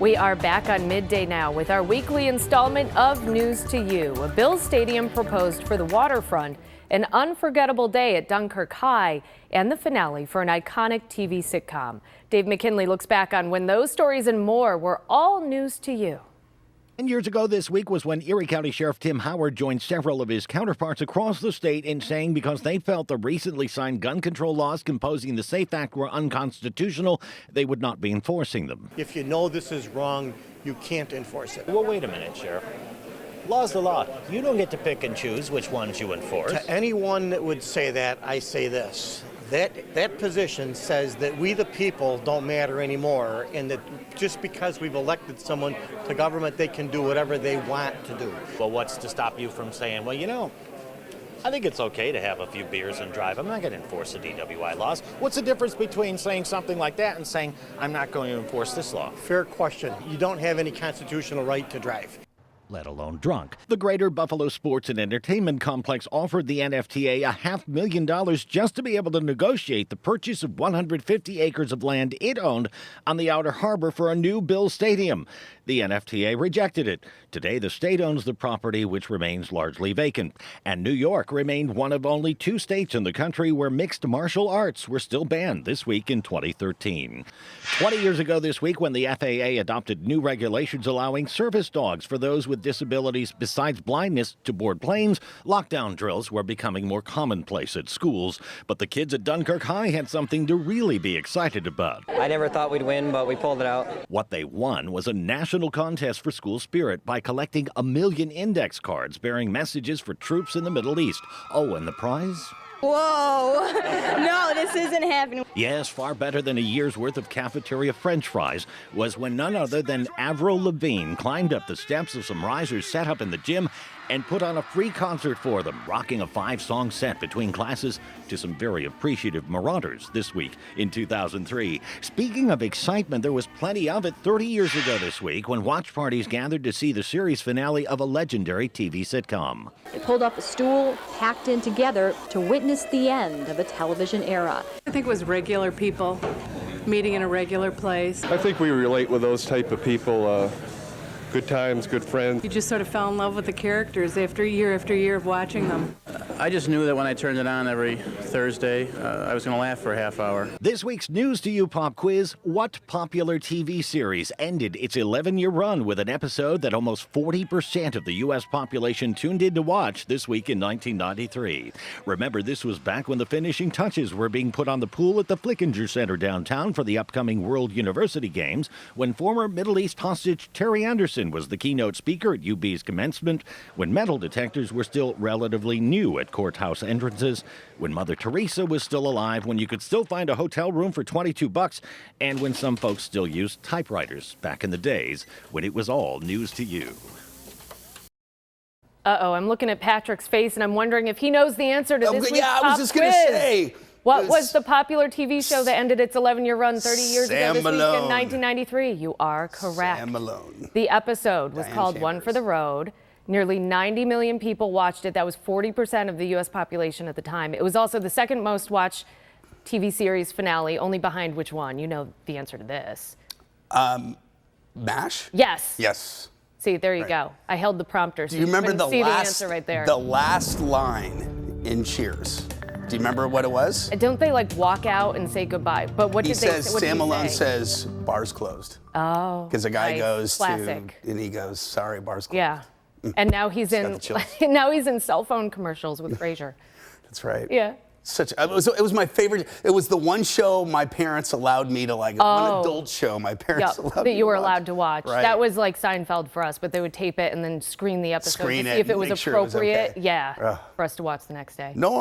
We are back on midday now with our weekly installment of News to You. A Bills Stadium proposed for the waterfront, an unforgettable day at Dunkirk High, and the finale for an iconic TV sitcom. Dave McKinley looks back on when those stories and more were all news to you. 10 years ago this week was when Erie County Sheriff Tim Howard joined several of his counterparts across the state in saying because they felt the recently signed gun control laws composing the SAFE Act were unconstitutional, they would not be enforcing them. If you know this is wrong, you can't enforce it. Well, wait a minute, Sheriff. Law's the law. You don't get to pick and choose which ones you enforce. To anyone that would say that, I say this. That position says that we the people don't matter anymore, and that just because we've elected someone to government, they can do whatever they want to do. Well, what's to stop you from saying, well, you know, I think it's okay to have a few beers and drive. I'm not going to enforce the DWI laws. What's the difference between saying something like that and saying, I'm not going to enforce this law? Fair question. You don't have any constitutional right to drive, Let alone drunk. The Greater Buffalo Sports and Entertainment Complex offered the NFTA $500,000 just to be able to negotiate the purchase of 150 acres of land it owned on the outer harbor for a new Bills Stadium. The NFTA rejected it. Today, the state owns the property, which remains largely vacant. And New York remained one of only 2 states in the country where mixed martial arts were still banned this week in 2013. 20 years ago this week, when the FAA adopted new regulations allowing service dogs for those with disabilities besides blindness to board planes, lockdown drills were becoming more commonplace at schools. But the kids at Dunkirk High had something to really be excited about. I never thought we'd win, but we pulled it out. What they won was a national contest for school spirit by collecting 1 million index cards bearing messages for troops in the Middle East. Oh, and the prize? Whoa, no, this isn't happening. Yes, far better than a year's worth of cafeteria French fries was when none other than Avril Lavigne climbed up the steps of some risers set up in the gym and put on a free concert for them, rocking a 5-song set between classes to some very appreciative marauders this week in 2003. Speaking of excitement, there was plenty of it 30 years ago this week when watch parties gathered to see the series finale of a legendary TV sitcom. They pulled up a stool, packed in together to witness the end of a television era. I think it was regular people meeting in a regular place. I think we relate with those type of people. Good times, good friends. You just sort of fell in love with the characters after year of watching them. I just knew that when I turned it on every Thursday, I was going to laugh for a half hour. This week's News to You pop quiz: what popular TV series ended its 11-year run with an episode that almost 40% of the U.S. population tuned in to watch this week in 1993? Remember, this was back when the finishing touches were being put on the pool at the Flickinger Center downtown for the upcoming World University Games, when former Middle East hostage Terry Anderson was the keynote speaker at UB's commencement, when metal detectors were still relatively new at courthouse entrances, when Mother Teresa was still alive, when you could still find a hotel room for $22, and when some folks still used typewriters back in the days when it was all news to you. Uh-oh, I'm looking at Patrick's face and I'm wondering if he knows the answer to this week's I was pop just going to quiz. say. What was the popular TV show that ended its 11-year run 30 years ago this week in 1993? You are correct. Sam Malone. The episode was Diane called Chambers. One for the Road. Nearly 90 million people watched it. That was 40% of the U.S. population at the time. It was also the second most watched TV series finale, only behind which one? You know the answer to this. MASH? Yes. Yes. See, there you go. I held the prompter, so Do you remember couldn't the see last, the answer right there. the last line in Cheers? Do you remember what it was? Don't they like walk out and say goodbye? But what He did they says, say? What did Sam he Malone say? says, bar's closed. Oh. Because the guy nice. goes Classic. to, and he goes, sorry, bar's closed. Yeah. And now he's got in the chills. now he's in cell phone commercials with Frasier. That's right. Yeah. It was my favorite. It was the one show my parents allowed me to one adult show my parents allowed me that you were to watch. allowed to watch. Right. That was like Seinfeld for us, but they would tape it and then screen the episode Screen to it see if it and was make sure it was appropriate. okay. Yeah, Ugh. for us to watch the next day. No